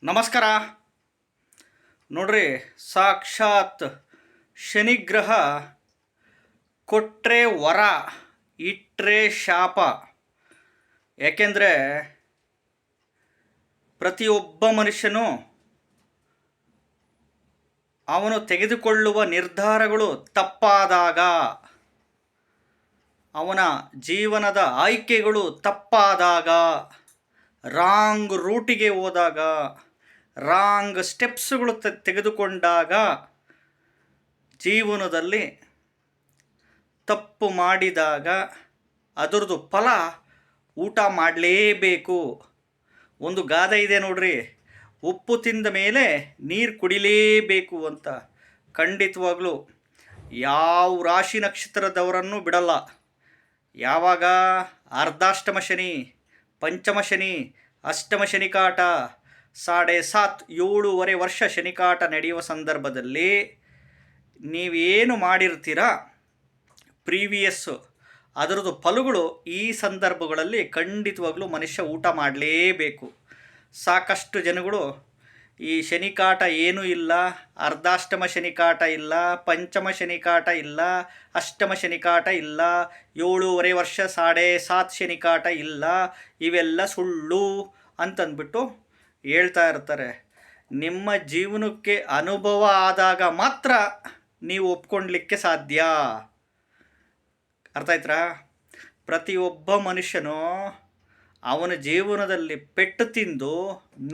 ನಮಸ್ಕಾರ. ನೋಡ್ರಿ, ಸಾಕ್ಷಾತ್ ಶನಿಗ್ರಹ ಕೊಟ್ಟರೆ ವರ, ಇಟ್ಟರೆ ಶಾಪ. ಯಾಕೆಂದರೆ ಪ್ರತಿಯೊಬ್ಬ ಮನುಷ್ಯನು ಅವನು ತೆಗೆದುಕೊಳ್ಳುವ ನಿರ್ಧಾರಗಳು ತಪ್ಪಾದಾಗ, ಅವನ ಜೀವನದ ಆಯ್ಕೆಗಳು ತಪ್ಪಾದಾಗ, ರಾಂಗ್ ರೂಟಿಗೆ ಹೋದಾಗ, ರಾಂಗ್ ಸ್ಟೆಪ್ಸ್ಗಳು ತೆಗೆದುಕೊಂಡಾಗ, ಜೀವನದಲ್ಲಿ ತಪ್ಪು ಮಾಡಿದಾಗ ಅದರದ್ದು ಫಲ ಊಟ ಮಾಡಲೇಬೇಕು. ಒಂದು ಗಾದೆ ಇದೆ ನೋಡ್ರಿ, ಉಪ್ಪು ತಿಂದ ಮೇಲೆ ನೀರು ಕುಡಿಲೇಬೇಕು ಅಂತ. ಖಂಡಿತವಾಗ್ಲೂ ಯಾವ ರಾಶಿ ನಕ್ಷತ್ರದವರನ್ನು ಬಿಡಲ್ಲ. ಯಾವಾಗ ಅರ್ಧಾಷ್ಟಮ ಶನಿ, ಪಂಚಮ ಶನಿ, ಅಷ್ಟಮ ಶನಿಕಾಟ, 7.5-7.5 ವರ್ಷ ಶನಿಕಾಟ ನಡೆಯುವ ಸಂದರ್ಭದಲ್ಲಿ ನೀವೇನು ಮಾಡಿರ್ತೀರ ಪ್ರೀವಿಯಸ್ಸು, ಅದರದ್ದು ಫಲಗಳು ಈ ಸಂದರ್ಭಗಳಲ್ಲಿ ಖಂಡಿತವಾಗ್ಲೂ ಮನುಷ್ಯ ಊಟ ಮಾಡಲೇಬೇಕು. ಸಾಕಷ್ಟು ಜನಗಳು ಈ ಶನಿಕಾಟ ಏನೂ ಇಲ್ಲ, ಅರ್ಧಾಷ್ಟಮ ಶನಿಕಾಟ ಇಲ್ಲ, ಪಂಚಮ ಶನಿಕಾಟ ಇಲ್ಲ, ಅಷ್ಟಮ ಶನಿಕಾಟ ಇಲ್ಲ, 7.5 ವರ್ಷ 7.5 ಶನಿಕಾಟ ಇಲ್ಲ, ಇವೆಲ್ಲ ಸುಳ್ಳು ಅಂತಂದ್ಬಿಟ್ಟು ಹೇಳ್ತಾ ಇರ್ತಾರೆ. ನಿಮ್ಮ ಜೀವನಕ್ಕೆ ಅನುಭವ ಆದಾಗ ಮಾತ್ರ ನೀವು ಒಪ್ಕೊಳ್ಲಿಕ್ಕೆ ಸಾಧ್ಯ. ಅರ್ಥ ಆಯ್ತಾ? ಪ್ರತಿಯೊಬ್ಬ ಮನುಷ್ಯನು ಅವನ ಜೀವನದಲ್ಲಿ ಪೆಟ್ಟು ತಿಂದು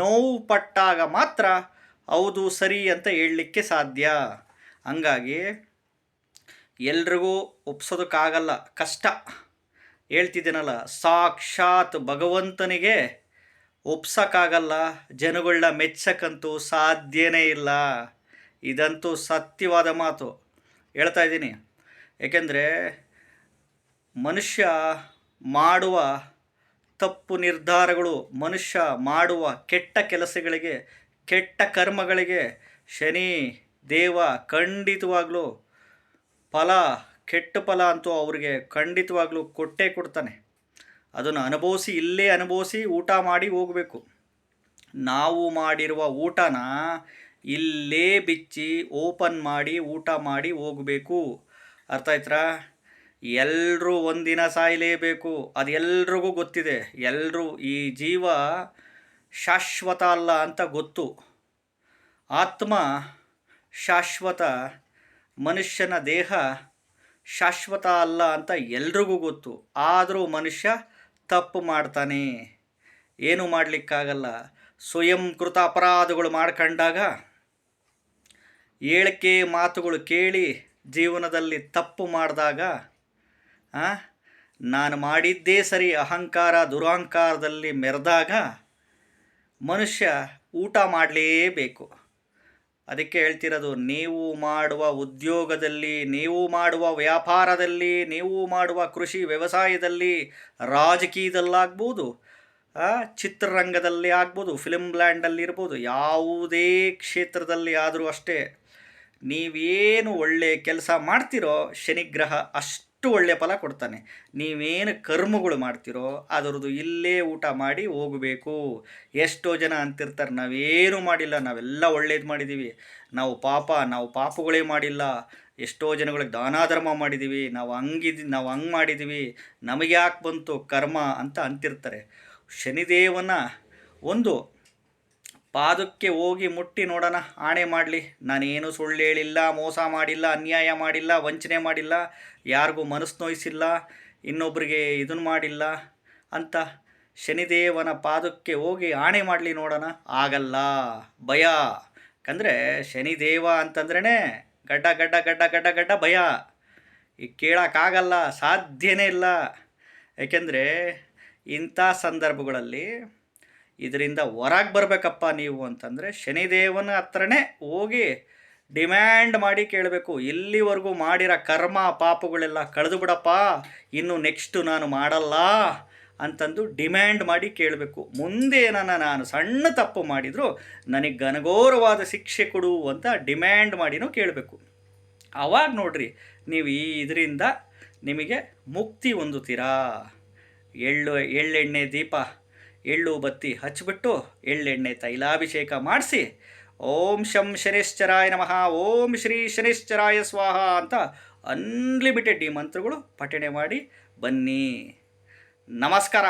ನೋವು ಪಟ್ಟಾಗ ಮಾತ್ರ ಹೌದು ಸರಿ ಅಂತ ಹೇಳಲಿಕ್ಕೆ ಸಾಧ್ಯ. ಹಂಗಾಗಿ ಎಲ್ರಿಗೂ ಒಪ್ಸೋದಕ್ಕಾಗಲ್ಲ, ಕಷ್ಟ. ಹೇಳ್ತಿದ್ದೀನಲ್ಲ, ಸಾಕ್ಷಾತ್ ಭಗವಂತನಿಗೆ ಒಪ್ಸೋಕ್ಕಾಗಲ್ಲ, ಜನಗಳನ್ನ ಮೆಚ್ಚಕ್ಕಂತೂ ಸಾಧ್ಯನೇ ಇಲ್ಲ. ಇದಂತೂ ಸತ್ಯವಾದ ಮಾತು ಹೇಳ್ತಾ ಇದ್ದೀನಿ. ಏಕೆಂದರೆ ಮನುಷ್ಯ ಮಾಡುವ ತಪ್ಪು ನಿರ್ಧಾರಗಳು, ಮನುಷ್ಯ ಮಾಡುವ ಕೆಟ್ಟ ಕೆಲಸಗಳಿಗೆ, ಕೆಟ್ಟ ಕರ್ಮಗಳಿಗೆ ಶನಿ ದೇವ ಖಂಡಿತವಾಗ್ಲೂ ಫಲ, ಕೆಟ್ಟ ಫಲ ಅಂತೂ ಅವ್ರಿಗೆ ಖಂಡಿತವಾಗ್ಲೂ ಕೊಟ್ಟೇ ಕೊಡ್ತಾನೆ. ಅದನ್ನು ಅನುಭವಿಸಿ, ಇಲ್ಲೇ ಅನುಭವಿಸಿ ಊಟ ಮಾಡಿ ಹೋಗಬೇಕು. ನಾವು ಮಾಡಿರುವ ಊಟನ ಇಲ್ಲೇ ಬಿಚ್ಚಿ ಓಪನ್ ಮಾಡಿ ಊಟ ಮಾಡಿ ಹೋಗಬೇಕು. ಅರ್ಥ ಆಯ್ತಾ? ಎಲ್ಲರೂ ಒಂದಿನ ಸಾಯಲೇಬೇಕು, ಅದು ಎಲ್ರಿಗೂ ಗೊತ್ತಿದೆ. ಎಲ್ಲರೂ ಈ ಜೀವ ಶಾಶ್ವತ ಅಲ್ಲ ಅಂತ ಗೊತ್ತು. ಆತ್ಮ ಶಾಶ್ವತ, ಮನುಷ್ಯನ ದೇಹ ಶಾಶ್ವತ ಅಲ್ಲ ಅಂತ ಎಲ್ರಿಗೂ ಗೊತ್ತು. ಆದರೂ ಮನುಷ್ಯ ತಪ್ಪು ಮಾಡ್ತಾನೆ. ಏನೂ ಮಾಡಲಿಕ್ಕಾಗಲ್ಲ. ಸ್ವಯಂಕೃತ ಅಪರಾಧಗಳು ಮಾಡ್ಕೊಂಡಾಗ, ಹೇಳಿಕೆ ಮಾತುಗಳು ಕೇಳಿ ಜೀವನದಲ್ಲಿ ತಪ್ಪು ಮಾಡಿದಾಗ, ನಾನು ಮಾಡಿದ್ದೇ ಸರಿ ಅಹಂಕಾರ ದುರಹಂಕಾರದಲ್ಲಿ ಮೆರೆದಾಗ ಮನುಷ್ಯ ಊಟ ಮಾಡಲೇಬೇಕು. ಅದಕ್ಕೆ ಹೇಳ್ತಿರೋದು, ನೀವು ಮಾಡುವ ಉದ್ಯೋಗದಲ್ಲಿ, ನೀವು ಮಾಡುವ ವ್ಯಾಪಾರದಲ್ಲಿ, ನೀವು ಮಾಡುವ ಕೃಷಿ ವ್ಯವಸಾಯದಲ್ಲಿ, ರಾಜಕೀಯದಲ್ಲಾಗ್ಬೋದು, ಚಿತ್ರರಂಗದಲ್ಲಿ ಆಗ್ಬೋದು, ಫಿಲ್ಮ್ ಲ್ಯಾಂಡಲ್ಲಿ ಇರ್ಬೋದು, ಯಾವುದೇ ಕ್ಷೇತ್ರದಲ್ಲಿ ಆದರೂ ಅಷ್ಟೇ, ನೀವೇನು ಒಳ್ಳೆಯ ಕೆಲಸ ಮಾಡ್ತಿರೋ ಶನಿಗ್ರಹ ಅಷ್ಟು ಒಳ್ಳೆಯ ಫಲ ಕೊಡ್ತಾನೆ. ನೀವೇನು ಕರ್ಮಗಳು ಮಾಡ್ತಿರೋ ಅದರದ್ದು ಇಲ್ಲೇ ಊಟ ಮಾಡಿ ಹೋಗಬೇಕು. ಎಷ್ಟೋ ಜನ ಅಂತಿರ್ತಾರೆ, ನಾವೇನು ಮಾಡಿಲ್ಲ, ನಾವೆಲ್ಲ ಒಳ್ಳೇದು ಮಾಡಿದ್ದೀವಿ, ನಾವು ಪಾಪಗಳೇ ಮಾಡಿಲ್ಲ, ಎಷ್ಟೋ ಜನಗಳಿಗೆ ದಾನ ಧರ್ಮ ಮಾಡಿದ್ದೀವಿ, ನಾವು ಹಂಗೆ ಮಾಡಿದ್ದೀವಿ, ನಮಗೆ ಯಾಕೆ ಬಂತು ಕರ್ಮ ಅಂತ ಅಂತಿರ್ತಾರೆ. ಶನಿದೇವನ ಒಂದು ಪಾದಕ್ಕೆ ಹೋಗಿ ಮುಟ್ಟಿ ನೋಡೋಣ, ಆಣೆ ಮಾಡಲಿ, ನಾನೇನು ಸುಳ್ಳು ಹೇಳಿಲ್ಲ, ಮೋಸ ಮಾಡಿಲ್ಲ, ಅನ್ಯಾಯ ಮಾಡಿಲ್ಲ, ವಂಚನೆ ಮಾಡಿಲ್ಲ, ಯಾರಿಗೂ ಮನಸ್ಸು ನೋಯಿಸಿಲ್ಲ, ಇನ್ನೊಬ್ಬರಿಗೆ ಇದನ್ನು ಮಾಡಿಲ್ಲ ಅಂತ ಶನಿದೇವನ ಪಾದಕ್ಕೆ ಹೋಗಿ ಆಣೆ ಮಾಡಲಿ ನೋಡೋಣ. ಆಗಲ್ಲ, ಭಯ. ಯಾಕಂದರೆ ಶನಿದೇವ ಅಂತಂದ್ರೇ ಗಡ್ಡ ಗಡ್ಡ ಗಡ್ಡ ಗಡ್ಡ ಗಡ್ಡ ಭಯ. ಈಗ ಕೇಳೋಕ್ಕಾಗಲ್ಲ, ಸಾಧ್ಯನೇ ಇಲ್ಲ. ಏಕೆಂದರೆ ಇಂಥ ಸಂದರ್ಭಗಳಲ್ಲಿ ಇದರಿಂದ ಹೊರಗೆ ಬರಬೇಕಪ್ಪ ನೀವು ಅಂತಂದರೆ ಶನಿದೇವನ ಹತ್ರನೇ ಹೋಗಿ ಡಿಮ್ಯಾಂಡ್ ಮಾಡಿ ಕೇಳಬೇಕು. ಇಲ್ಲಿವರೆಗೂ ಮಾಡಿರೋ ಕರ್ಮ ಪಾಪಗಳೆಲ್ಲ ಕಳೆದು ಬಿಡಪ್ಪ, ಇನ್ನು ನೆಕ್ಸ್ಟು ನಾನು ಮಾಡಲ್ಲ ಅಂತಂದು ಡಿಮ್ಯಾಂಡ್ ಮಾಡಿ ಕೇಳಬೇಕು. ಮುಂದೆ ನಾನು ಸಣ್ಣ ತಪ್ಪು ಮಾಡಿದರೂ ನನಗೆ ಘನಘೋರವಾದ ಶಿಕ್ಷೆ ಕೊಡು ಅಂತ ಡಿಮ್ಯಾಂಡ್ ಮಾಡಿನೂ ಕೇಳಬೇಕು. ಆವಾಗ ನೋಡ್ರಿ, ನೀವು ಇದರಿಂದ ನಿಮಗೆ ಮುಕ್ತಿ ಹೊಂದುತ್ತೀರಾ. ಎಳ್ಳೆಣ್ಣೆ ದೀಪ ಎಳ್ಳು ಬತ್ತಿ ಹಚ್ಚಿಬಿಟ್ಟು ಎಳ್ಳೆಣ್ಣೆ ತೈಲಾಭಿಷೇಕ ಮಾಡಿಸಿ ಓಂ ಶಂ ಶನಿಶ್ಚರಾಯ ನಮಃ, ಓಂ ಶ್ರೀ ಶನಿಶ್ಚರಾಯ ಸ್ವಾಹ ಅಂತ ಅನ್ಲಿಮಿಟೆಡ್ ಈ ಮಂತ್ರಗಳು ಪಠಣೆ ಮಾಡಿ ಬನ್ನಿ. ನಮಸ್ಕಾರ.